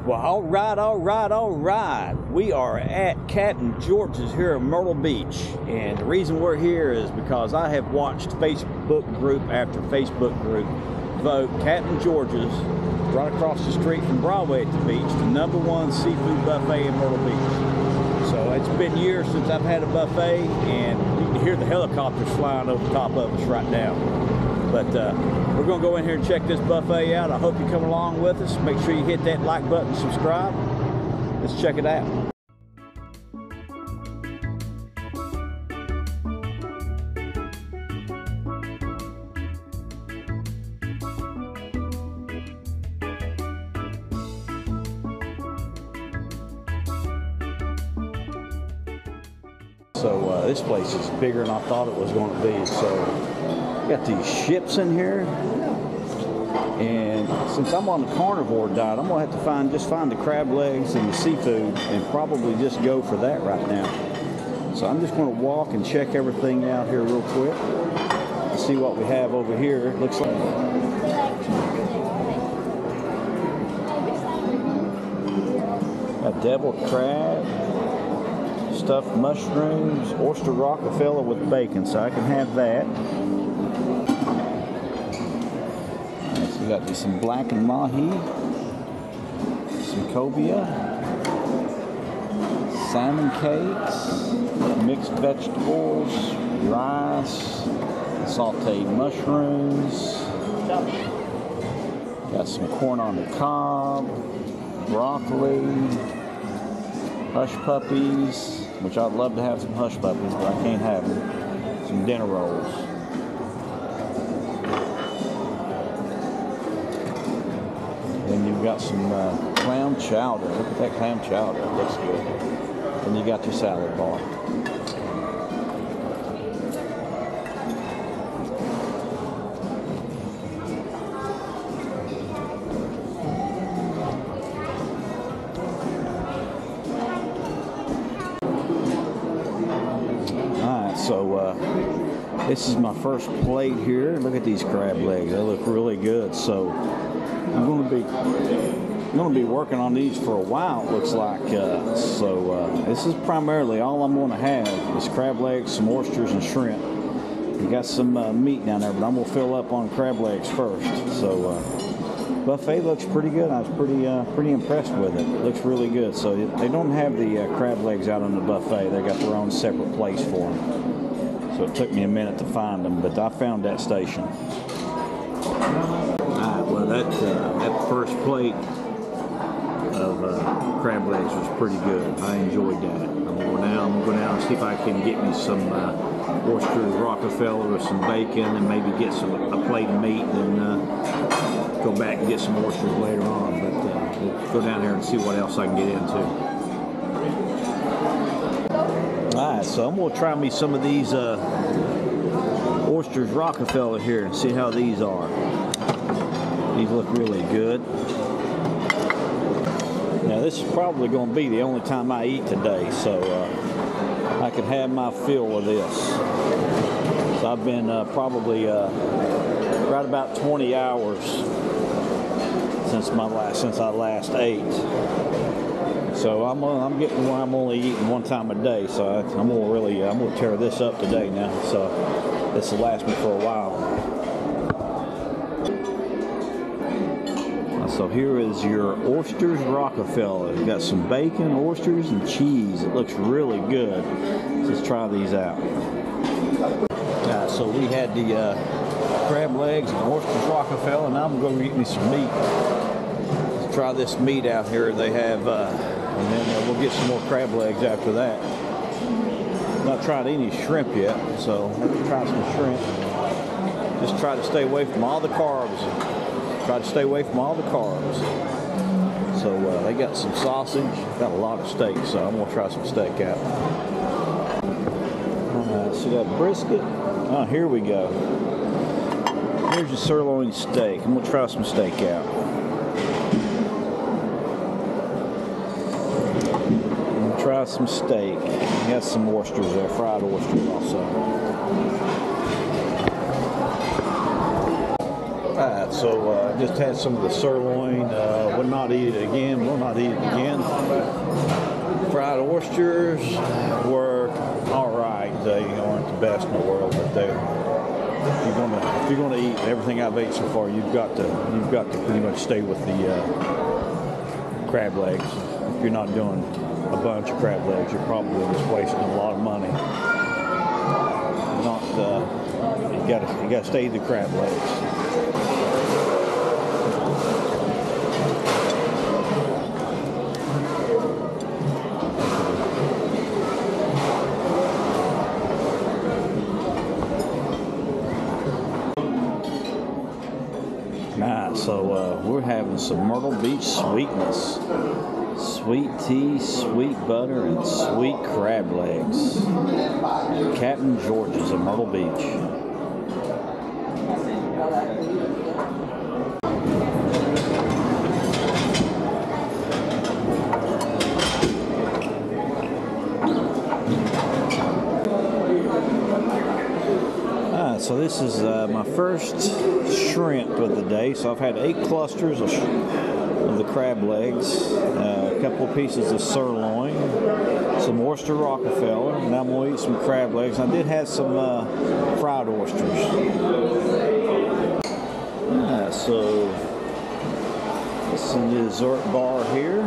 Well, all right. We are at Captain George's here at Myrtle Beach. And the reason we're here is because I have watched Facebook group after Facebook group vote Captain George's right across the street from Broadway at the beach, the #1 seafood buffet in Myrtle Beach. So it's been years since I've had a buffet, and you can hear the helicopters flying over the top of us right now. But we're going to go in here and check this buffet out. I hope you come along with us. Make sure you hit that like button, subscribe. Let's check it out. So this place is bigger than I thought it was going to be. So we got these ships in here, and since I'm on the carnivore diet, I'm gonna have to just find the crab legs and the seafood, and probably just go for that right now. So I'm just gonna walk and check everything out here real quick and see what we have over here. It looks like a deviled crab, stuffed mushrooms, oyster Rockefeller with bacon, so I can have that. So we got some blackened mahi, some cobia, salmon cakes, mixed vegetables, rice, sauteed mushrooms, got some corn on the cob, broccoli, hush puppies, which I'd love to have some hush puppies, but I can't have them. Some dinner rolls. Then you've got some clam chowder. Look at that clam chowder. It looks good. And you got your salad bar. So this is my first plate here. Look at these crab legs; they look really good. So I'm going to be working on these for a while. It looks like. This is primarily all I'm going to have is crab legs, some oysters, and shrimp. We got some meat down there, but I'm going to fill up on crab legs first. So buffet looks pretty good. I was pretty impressed with it. It looks really good. So they don't have the crab legs out on the buffet. They got their own separate place for them. So it took me a minute to find them, but I found that station. Alright, well that first plate of crab legs was pretty good. I enjoyed that. I'm gonna go down and see if I can get me some oyster Rockefeller with some bacon, and maybe get a plate of meat, and go back and get some oysters later on. But we'll go down there and see what else I can get into. Alright, so I'm going to try me some of these oysters Rockefeller here and see how these are. These look really good. Now this is probably going to be the only time I eat today, so I can have my fill of this. So I've been probably right about 20 hours since I last ate. So I'm getting where I'm only eating one time a day. So I'm gonna tear this up today now. So this will last me for a while. So here is your oysters Rockefeller. You got some bacon, oysters, and cheese. It looks really good. Let's try these out. So we had the crab legs and oysters Rockefeller. Now I'm going to eat me some meat. Let's try this meat out here. They have, and then we'll get some more crab legs after that. Not tried any shrimp yet, so let's try some shrimp. Just try to stay away from all the carbs. Try to stay away from all the carbs. So they got some sausage, got a lot of steak, so I'm gonna try some steak out. So we got brisket. Oh, here we go. Here's your sirloin steak. I'm gonna try some steak out. I'm gonna try some steak. Got some oysters there, fried oysters also. Alright, so just had some of the sirloin. Will not eat it again. Will not eat it again. Fried oysters were all right. They aren't the best in the world, but they. If you're gonna eat everything I've ate so far, you've got to pretty much stay with the crab legs. If you're not doing a bunch of crab legs, you're probably just wasting a lot of money. You gotta stay the crab legs. So we're having some Myrtle Beach sweetness. Sweet tea, sweet butter, and sweet crab legs. Captain George's of Myrtle Beach. So this is my first shrimp of the day. So I've had 8 clusters of the crab legs, a couple of pieces of sirloin, some oyster Rockefeller, and I'm going to eat some crab legs. I did have some fried oysters. So this is the dessert bar here.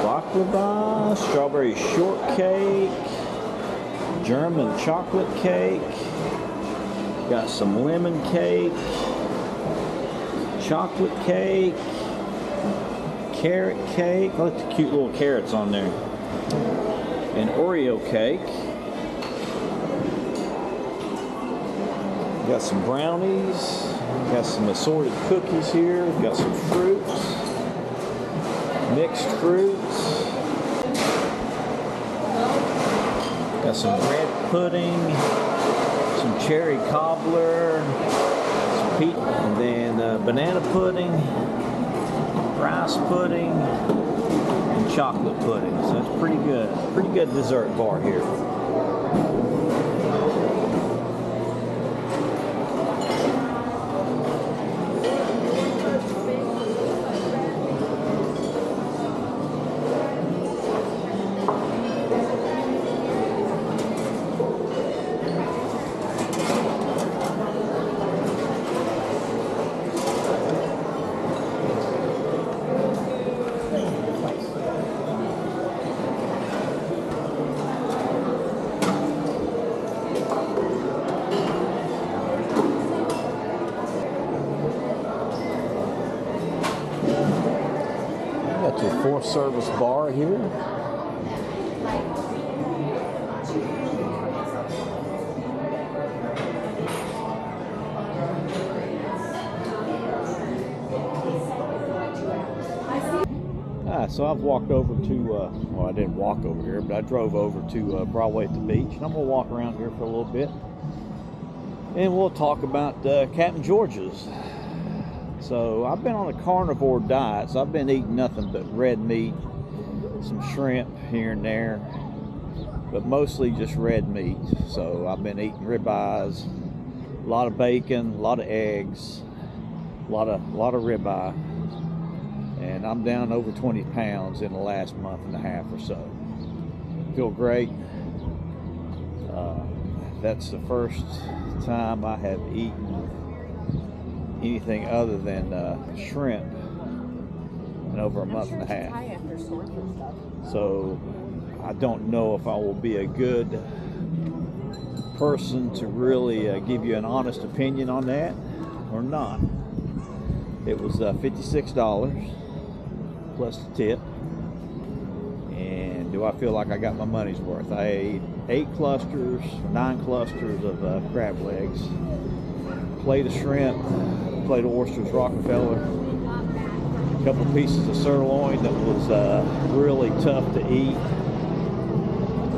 Baklava, strawberry shortcake, German chocolate cake. Got some lemon cake, chocolate cake, carrot cake. Look at the cute little carrots on there. And Oreo cake. Got some brownies. Got some assorted cookies here. Got some fruits, mixed fruits. Got some bread pudding. Some cherry cobbler, and then banana pudding, rice pudding, and chocolate pudding. So it's pretty good dessert bar here. Got your 4-service bar here. So I've walked over to, well, I didn't walk over here, but I drove over to Broadway at the beach, and I'm going to walk around here for a little bit, and we'll talk about Captain George's. So I've been on a carnivore diet, so I've been eating nothing but red meat, some shrimp here and there, but mostly just red meat. So I've been eating ribeyes, a lot of bacon, a lot of eggs, a lot of ribeye. And I'm down over 20 pounds in the last month and a half or so. Feel great. That's the first time I have eaten anything other than shrimp in over a month and a half. So I don't know if I will be a good person to really give you an honest opinion on that or not. It was $56 plus the tip, and do I feel like I got my money's worth? I ate 9 clusters of crab legs, plate of shrimp, plate of oysters Rockefeller, a couple pieces of sirloin that was really tough to eat,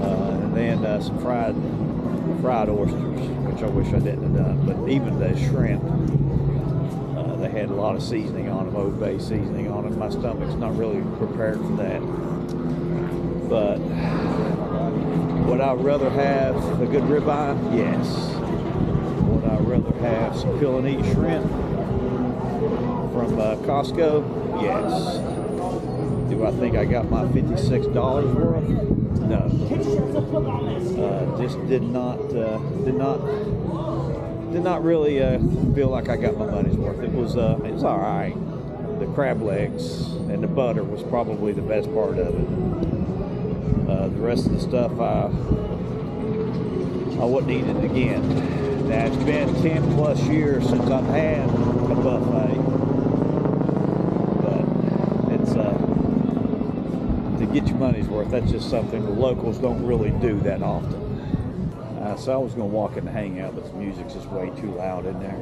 and then some fried oysters, which I wish I didn't have done. But even the shrimp, they had a lot of seasoning on them, Old Bay seasoning on them. My stomach's not really prepared for that. But would I rather have a good ribeye? Yes. Would I I rather have some peel and eat shrimp from Costco? Yes. Do I think I got my $56 worth? No. Just did not really feel like I got my money's worth. It was all right. The crab legs and the butter was probably the best part of it. The rest of the stuff I wouldn't eat it again. Now it's been 10 plus years since I've had a buffet, but it's to get your money's worth. That's just something the locals don't really do that often. So I was going to walk in and hang out, but the music's just way too loud in there.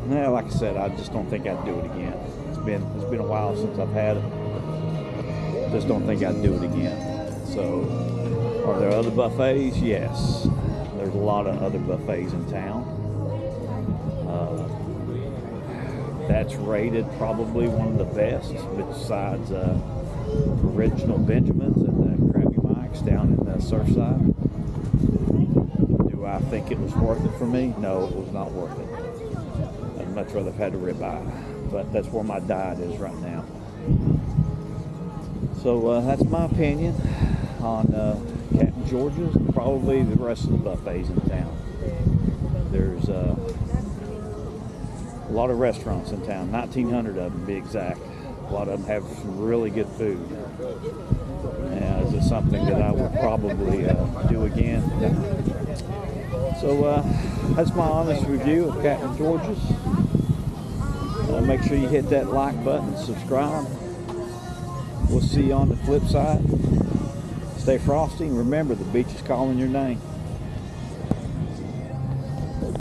Well, like I said, I just don't think I'd do it again. It's been a while since I've had it. Just don't think I'd do it again. So, are there other buffets? Yes. There's a lot of other buffets in town. That's rated probably one of the best, besides Original Benjamin's and the Krabby Mike's down in Surfside. Do I think it was worth it for me? No, it was not worth it. I'd much rather have had a ribeye, but that's where my diet is right now. So that's my opinion on Captain George's, and probably the rest of the buffets in town. There's a lot of restaurants in town, 1,900 of them to be exact. A lot of them have some really good food. Is it something that I would probably do again? So that's my honest review of Captain George's. Make sure you hit that like button, subscribe. We'll see you on the flip side. Stay frosty, and remember, the beach is calling your name.